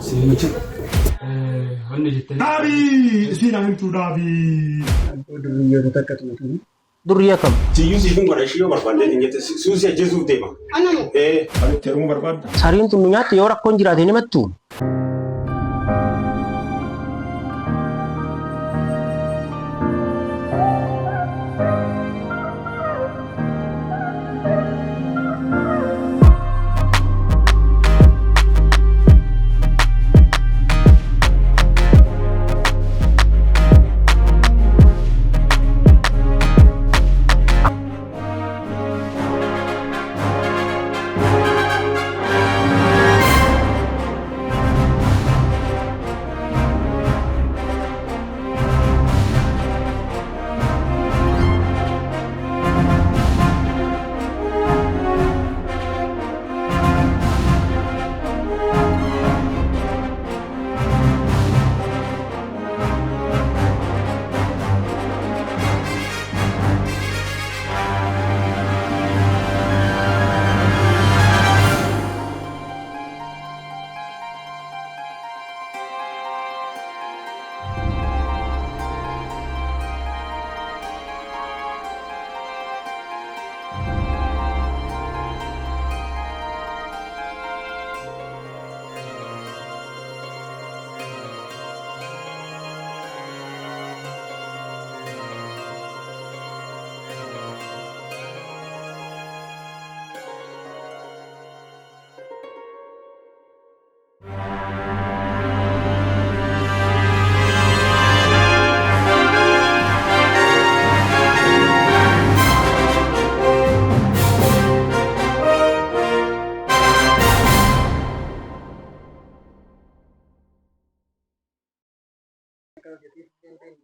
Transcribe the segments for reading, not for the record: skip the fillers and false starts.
Siimicha. Wanni jettee. Dhaabii! Isiin himtuu dhaabii! Duriyyoota takka tumatu. Durriyaa kam? Siyyuu siifin godha ishii yoo barbaadde jette suusii ajjeesuuf deema. Walitti heerumuu barbaadda? Sariin tun nyaatti yoo rakkoon jiraate ni mattu.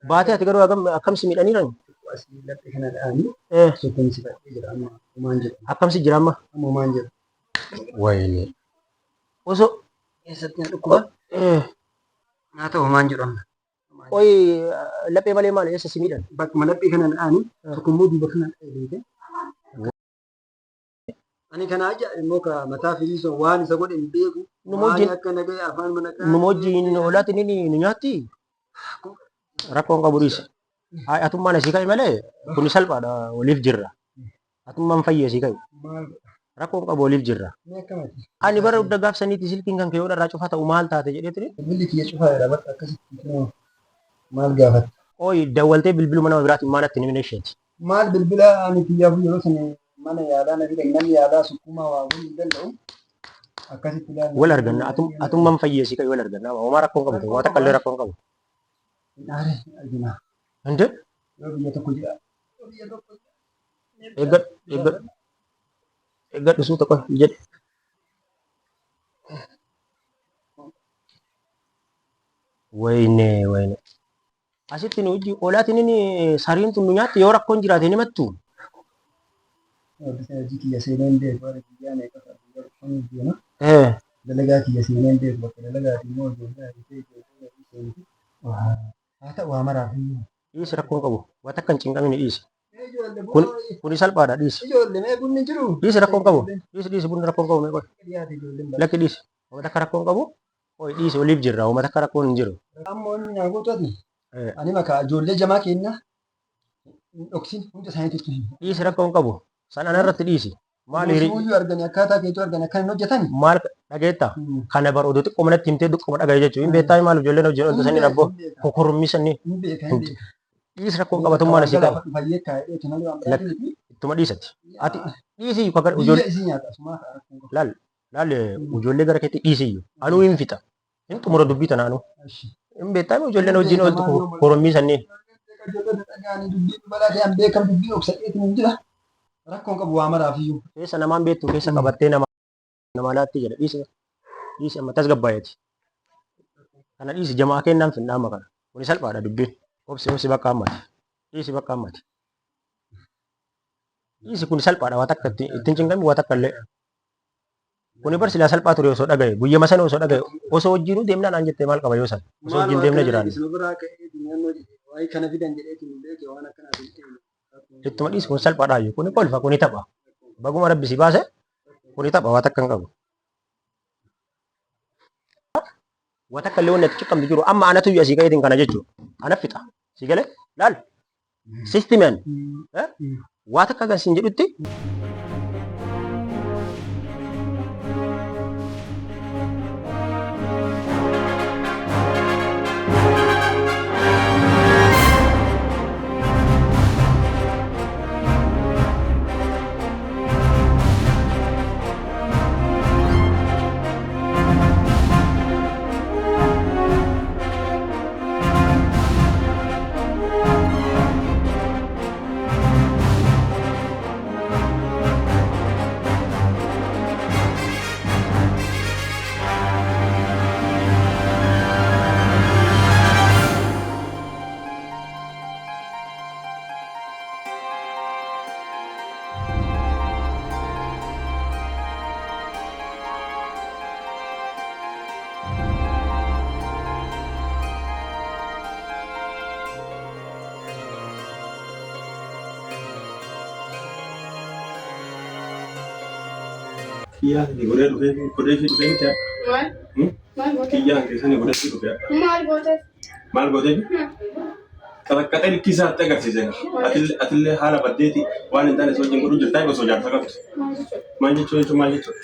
Baatee ati garuu akkamsi miidhaniiran? Asii laphee kana dha'anii sukkuumsi baay'ee jira amma homaan jedhu. Akkamsi jira amma? Amma homaan jedhu. Wayne. Osoo Keessatti na dhukkuba. Nyaata homaan jedhu amma. Oyi laphee malee maal eessa si miidhan? Bakkuma laphee kana dha'anii tokkommoo duuba kana dha'ee ani kana ajaa'iba immoo ka mataa fi waan isa godhe hin beeku. Waan akka nagaya afaan mana kana. Nu wajjin olaati ni nyaatti? Rakkoon qabu dhiisi. Atummaan asii ka'e malee kun salphaadha waliif jirra. Atummaan fayyee asii ka'e. Rakkoon qabu waliif jirra. Ani bara hunda gaafsaniiti silkiin kan kiyoo irraa cufaa ta'u maal taate jedhee ture? Bilbilli kiyya cufaa jedha bakka akkasitti maal gaafata? Oyi dawwaltee bilbiluma nama biraatiin maal atti nimina isheeti? Maal bilbila ani kiyyaaf yeroo sana mana yaalaa na fidan namni yaalaa sukkumaa waa gochuu hin danda'u. Akkasitti ilaalu. Wal arganna atummaan fayyee asii ka'e wal arganna. Homaa rakkoon qabu waan takka illee rakkoon qabu. Naare argina. Ande? Yoo biyya tokko jira. Eeggadhu suu tokko jedhe. Wayne. Asitti nu hojii olaatiin inni sariin tun nu nyaatti yoo rakkoon jiraate ni mattu. Hojii kiyya seeneen beeku bara kiyyaan dalagaa kiyya seeneen beeku bakka dalagaati immoo haa ta'u waa maraaf Dhiisi rakkoon qabu. Waan takka hin cinqamini dhiisi. Kuni salphaadha dhiisi. ijoollee mee bunni jiru Dhiisi rakkoon qabu. Dhiisi bunni rakkoon qabu mee qoy. Lakki dhiisi. Waan takka rakkoon qabu. Oyi dhiisi waliif jirra. Waan takka rakkoon hin jiru. ammoo inni naa gootooti ani maka ijoollee jamaa kenna dhoksin hunda isaaniitti Dhiisi rakkoon qabu. Sanaan irratti dhiisi. Maal hiri? Muyyuu argani akkaataa keetu argani akka hin hojjetan Maal dhageetta? Kana bara oduu xiqqoo manatti himtee duqquma dhagaye jechuudha. Hin beektaa maal ijoolleen hojii oltu sanii dhabboo kokorommi sanii. hin beeka hin beeka. Dhiisi rakkoon qabatummaan asii qaba. Fayyee kaa'ee malee waan biraatiif Ittuma dhiisati. Ati dhiisii biyya ijoollee isii nyaata asumaa rakkoon qabu. laal ijoollee gara keetti dhiisii anuu hin fixa. Hin xumura dubbii tanaa anuu. Hin beektaa ijoolleen hojiin oltu korommii sanii. Ijoollee dhagaanii dubbii balaa ta'an beekan dubbii obsadheetiin hin jira. Rakkoon qabu waa maraaf iyyuu. Keessa namaan beektu keessa qabattee nama laatti jedha dhiisi amma tasgabbaa'eeti. Kana dhiisi jamaa kennaan finnaama kana. Kuni salphaadha dubbiin. Obsi bakka hammati. Dhiisi bakka hammati. Dhiisi kun salphaadha waa takka ittiin cinqami waa takka illee. Kuni bar silaa salphaa ture osoo dhagaye guyyama sana osoo dhagaye osoo wajjinuu deemnaan aan jettee maal qaba yoo san osoo wajjin deemna jiraan. Ittuma dhiisi kun salphaadha iyyuu kuni kolfa kuni tapha. Baguma rabbisi baase kuni tapha waa takka hin qabu. Wata kallee wanni ati ciqqamtu jiru amma anatu iyyuu asii gaheetiin kana jechuudha. Ana fixa. Si galee laal. Sistimiyan. Waa takka kan siin jedhutti Iya, di godee fi dhufee miti yaa. Maal gootee? Kiyyaan keessanii godee fi dhufee. Maal gootee? Maal gootee? Qaxaqqaxee likkii isaatti agarsiise. Atillee haala baddeeti waan hin taane wajjin godhuu jirtaa osoo jaarsa qabdu. Maal jechuun maal jechuudha?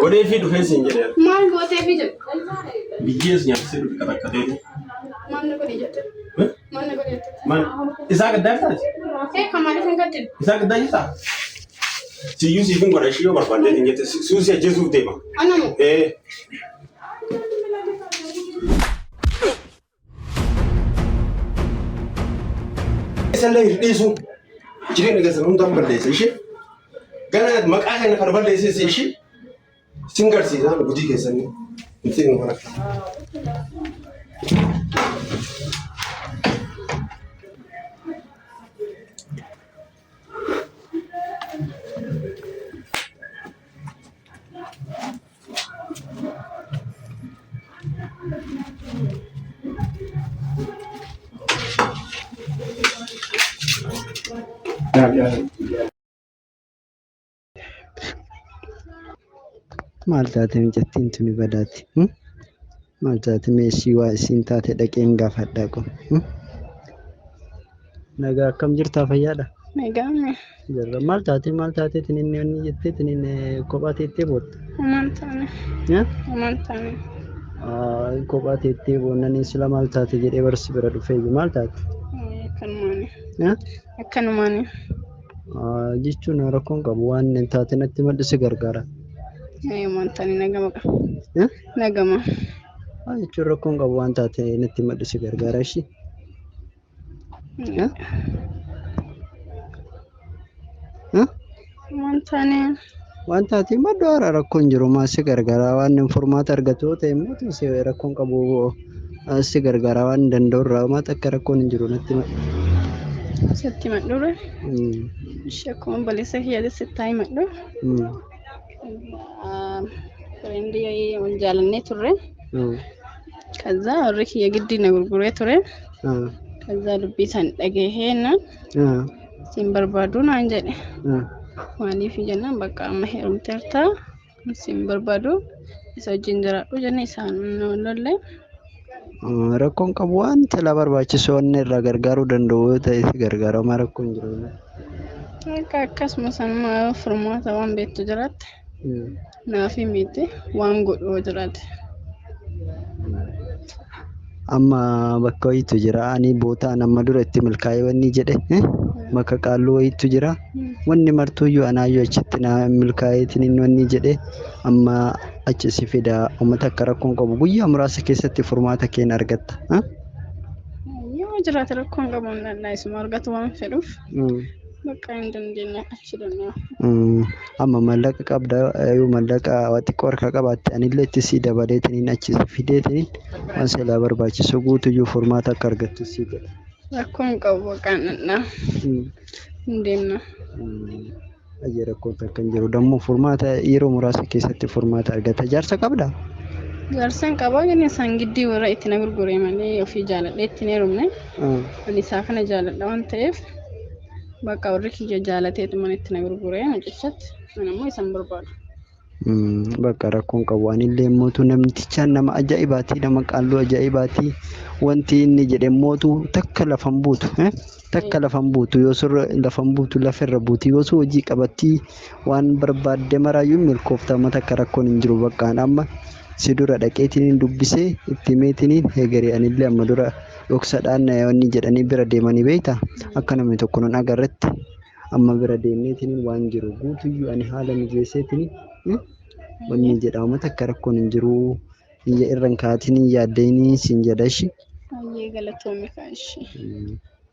Godee fi dhufee siin jedhee. Maal gootee fi jedhu? Biyyees nyaatisee dhufe qaxaqqateeti. Maal godhee jette? Maal godhee jette? Maal? Isaa gaddaa jirtaati? Kan maaliif hin gaddine? Isaa gaddaa jirtaa? Siyyuu siifin godha ishee yoo barbaadde hin jette suusii ajjeesuuf deema. Anamu? Isallee hirdhiisu jireenya keessan hundaan balleessa ishee gara maqaa kana kan balleessise ishee sin garsiisa hojii keessanii hin seenu kana. Maal taate mijattiin tuni badaatti? Maal taate meeshii waa isiin taate dhaqeen gaafadhaa qaba. Nagaa akkam jirtaa fayyaadha? Nagaame. Jirra. Maal taate tiniin inni jettee tiniin kophaa teettee bootta? Amaan taane. Amaan taane. Kophaa teettee boonnanii sila maal taate jedhee barsi bira dhufee maal taate? Akkanumaani. Akkanumaani. Jechuun rakkoon qabu waan hin taate natti maddisi gargaara. Amaan taane nagama qaba. Nagama. Jechuun rakkoon qabu waan taate natti maddisi gargaara ishii. Amaan taane. Waan taate maddoo haaraa rakkoon jiru maasi gargaara waan informaata argatu ta'e immoo rakkoon qabu si gargaara waan danda'u irraa maata akka rakkoon hin jiru natti maddu. Sitti madhuudha. Ishee akkuma balleessa kiyyaate sitti haa madhu. Firendii wal jaalannee turre. Kaza warri kiyya giddii na gurguree ture. Kaza dubbii isaan dhagaheenna. Siin barbaadu naan jedhe. Maaliif jennaan bakka amma heerumteertaa siin barbaadu isa wajjin jiraadhu jenne isaan lolle. Rakkoon qabu waan tala barbaachisu waan irraa gargaaruu danda'u yoo ta'e si gargaarama rakkoon jiru. Akkasumas amma furmaata waan beektu jiraatte naaf miti waan godhu jiraate. Amma bakka wayiitu jira ani bootaan amma dura itti milkaa'ee wanni jedhe bakka qaalluu wayiitu jira wanni martuuyyuu anaayyuu achitti na milkaa'eetiin inni wanni jedhe amma achi si fida uummata akka rakkoon qabu guyyaa muraasa keessatti furmaata keenya argatta. Yoo jiraate rakkoon qabu hin danda'isuma argatu waan fedhuuf bakka hin dandeenye achi danda'a. Amma mallaqa qabda yoo mallaqa xiqqoo harka qabaatte anillee itti si dabaleetiin achi si fideetiin waan silaa barbaachisu guutuyyuu furmaata akka argattu si jedha. Rakkoon qabu bakka hin deemna. Ayya rakkoon takka hin jiru dammoo furmaata yeroo muraasa keessatti furmaata argata. Jaarsa qabdaa? Jaarsan qabaa jennee isaan giddii warra itti na gurguree malee ofii jaaladhee itti hin heerumne. Ani isaa kana jaaladha waan ta'eef bakka warri kiyya jaalateetu mana itti na gurguree mucichatti. Ani ammoo isaan barbaadu. Bakka rakkoon qabu anillee mootu namtichaan nama ajaa'ibaati nama qaalluu ajaa'ibaati wanti inni jedhe mootu takka lafan buutu takka lafan buutu yoo surra lafan buutu lafarra buuti yoo hojii qabattii waan barbaadde maraayyuu milkooftaa mata akka rakkoon hin jiru bakkaan amma si dura dhaqeetiin dubbisee itti meetiniin heegaree anillee amma dura dhoksadhaan wanni jedhanii bira deemanii beekta akka namni tokko nun agarretti amma bira deemneetiin waan jiru guutuyyuu ani haala mijeesseetiin wanni jedhamu takka rakkoon hin jiru iyya irraan kaatiin yaaddeenii siin jedhashi. Baay'ee galatoomii kaashi.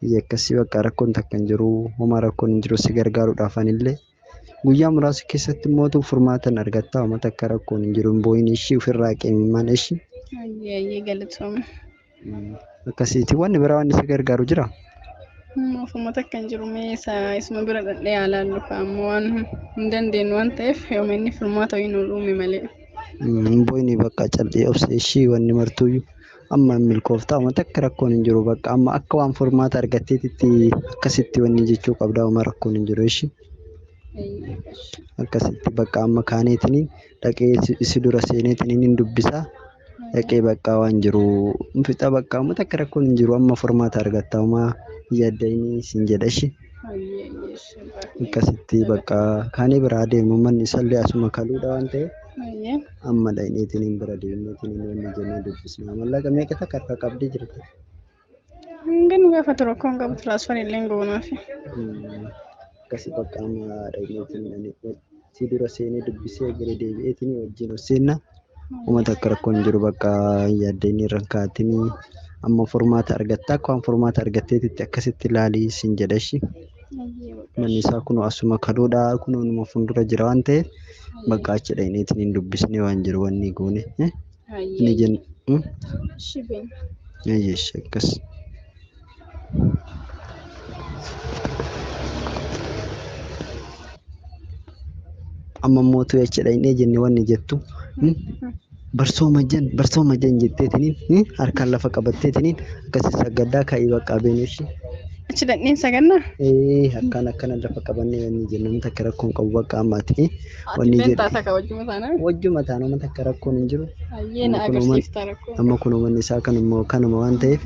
Iyya akkasii bakka rakkoon takka hin jiru homaa rakkoon hin jiru si gargaaruudhaaf anillee guyyaa muraasa keessatti mootu furmaatan argatta homaa takka rakkoon hin jiru booyin ishii ofirraa qeemimaan ishii. Baay'ee galatoomii. Akkasiiti wanni biraa wanni si gargaaru jira. Ofuma takka hin jiru meesa isuma bira dhadhee yaalaallu ammoo waan hin dandeenyu waan ta'eef yooma inni furmaata wayii nuuf uume malee. Booyini bakka callee obsee ishii wanni martuyyuu amma milkooftaa homaa takka rakkoon hin jiru bakka amma akka waan furmaata argatteetitti akkasitti wanni jechuu qabdaa homaa rakkoon hin jiru ishii. Akkasitti bakka amma kaaneetiniin dhaqee si dura seeneetiniin hin dubbisaa. Dhaqee bakka waan jiru fixa bakka homaa takka rakkoon hin jiru amma furmaata argatta homaa yaaddeenii siin jedhashi. Akkasitti bakka kaanii biraa deemu manni isallee asuma kaluudha waan ta'eef amma dha'ineetiin bira deemneetiin wanni jennee dubbisna mallaqa meeqa takka harka qabdee jirti. Gan gaafa tokkoon qabu tiraansfarii illee goonaafi. Akkasii bakka amma dha'ineetiin si dura seenee dubbisee gara deebi'eetiin wajjin hojjenna. Uummata akka rakkoon jiru bakka yaaddeenii irraan kaatiin amma furmaata argatta akka waan furmaata argatteetitti akkasitti ilaalii siin jedhashi. Manni isaa kun asuma kaluudha kun nama fuuldura jira waan ta'eef bakka achi dha'ineetiin hin dubbisne waan jiru wanni goone. Ni jennu. Shibeen. Yeesh akkas. Amma mootuu achi dha'inee jenne wanni jettu. Barsooma jan jetteetiniin harkaan lafa qabatteetiniin akkasii saggaddaa kaa'ii bakka beenishi. Achi dhaqneen sagannaa? Harkaan akkana lafa qabannee wanni jennu takka rakkoon qabu bakka ammaati. Wanni jedhu. Taata ka wajjuma taana? Wajjuma taana nama takka rakkoon hin jiru. Baay'ee na agarsiifta rakkoon. Amma kun manni isaa kanuma waan ta'eef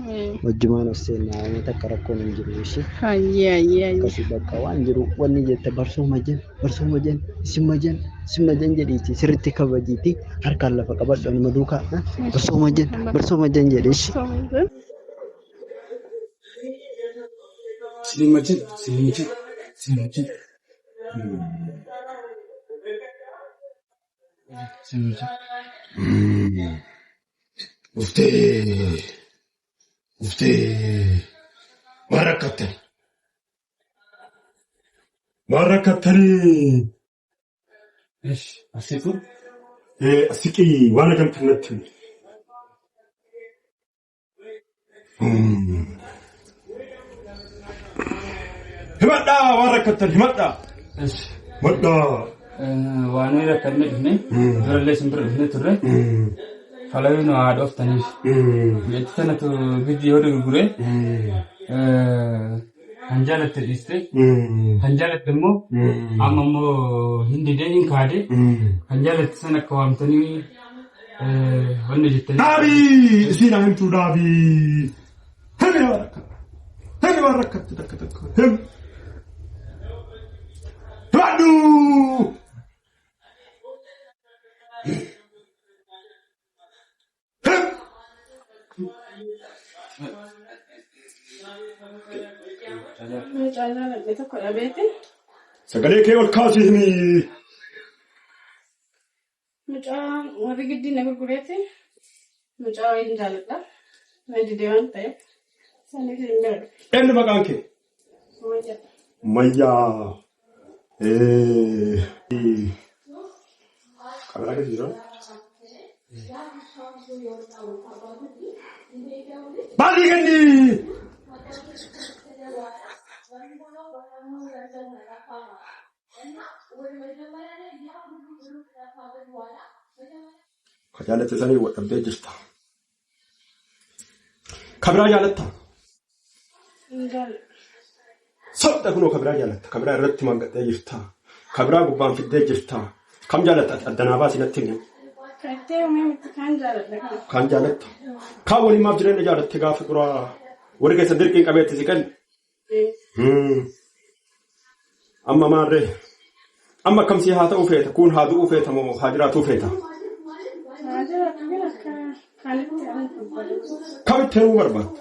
wajjumaan hosseenaa nama takka rakkoon hin jiru ishee. Baay'ee. Akkasii bakka waan jiru wanni jette barsooma jan simma jan jedhiiti sirriitti kabajiiti harkaan lafa qabadhu nama duukaa barsooma jan jedheeshi. Sinimajin. Uftee Barakatani. Asiku? Asiki wana gamtanatti. Himadda barakatan himadda. Madda. Waanee rakkanne dhufne durallee simbira dhufne turre falayyuu nu haadha oftaniif jechi sanatu biyyi yoo gurgure kan jaalatte dhiiste kan jaalatte immoo amma immoo hindi deebiin kaade kan jaalatte sana akka waamtanii wanni jettanii. Dhaabii isiin himtuu dhaabii. Hemi barakatti takka hemi. Aduh. Sagalee kee ol kaasii himi. Mucaa warri giddii na gurgureeti. Mucaa waliin jaalladha. Na didee waan ta'eef. Saniif hin beeku. Eenyu maqaan kee? Mayyaa. Kamera ke jira? Bali gandi. Kajalate sani wadabde jirta. Kamera jalatta. Sabda kuno kamera jalatta. Kamera irratti mangattee jirta. Kabira gubbaan fiddee jirta. Kam jaalatta addanaa baasii natti himi. Kattee uumamatti kan jaaladha. Kan jaalatta. Kaan waliin maaf jireenya jaalatte gaafa duraa warri keessa dirqiin qabeetti si qalli. Amma maarree. Amma kamsii haa ta'uu feeta kun haa du'uu feeta moo haa jiraatuu feeta. Kamitti heerumuu barbaadda?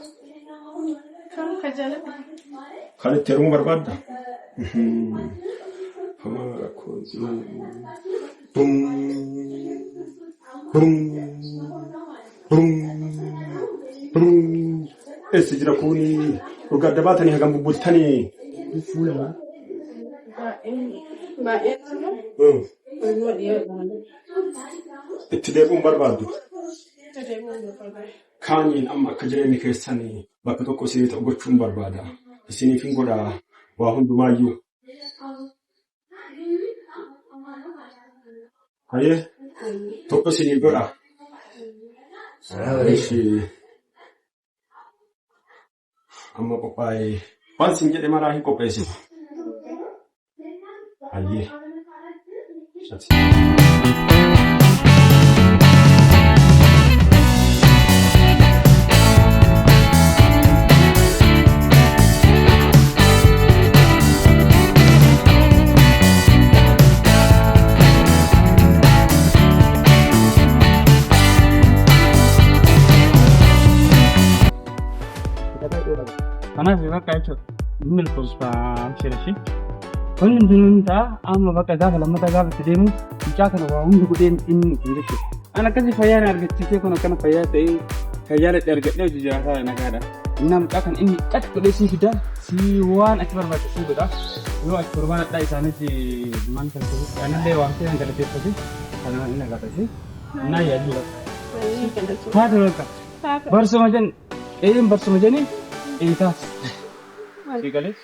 Kan itti heerumuu barbaadda? Eessi jira kuni dhugaa adda baatanii hagam bubbultanii. Itti deebi'uun barbaaddu. Kaaniin amma akka jireenyi keessanii bakka tokko isinii ta'u gochuun barbaada. Isiniif hin godhaa waa hundumaayyuu. Hayyee tokko isinii godha. Amma qophaa'ee waan isin jedhe maraa hin qopheessine. Hayyee. Kanaaf bakka jechuudha. Milkoofsaan shirashii. Wanni hundinuu ta'a amma bakka gaafa lammataa gaafa itti deemu mucaa kana waa hundi godheen inni kun jechuudha. An akkasii fayyaa na argachiisee kun akkana fayyaa ta'ee fayyaalatti argadhee hojii jiraataa nagaadha. Innaa mucaa kan inni qatti godhee sii fidaa sii waan achi barbaachisuu godha. Yoo achi torbaan addaa isaaniitti man kan ta'u anillee waan ta'e galateeffate kana inni agarsiise. Innaa yaaduu bakka. Haati bakka. Barsuma jenni barsuma jenni eetaas. Sigalee.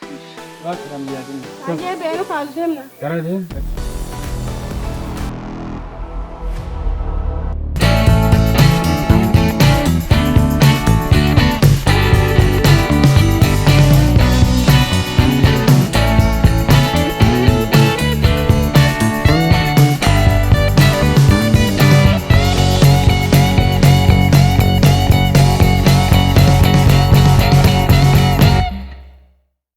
Waa kan yaaduu. Ajee beenu kaasuu deemna. Gara deemu.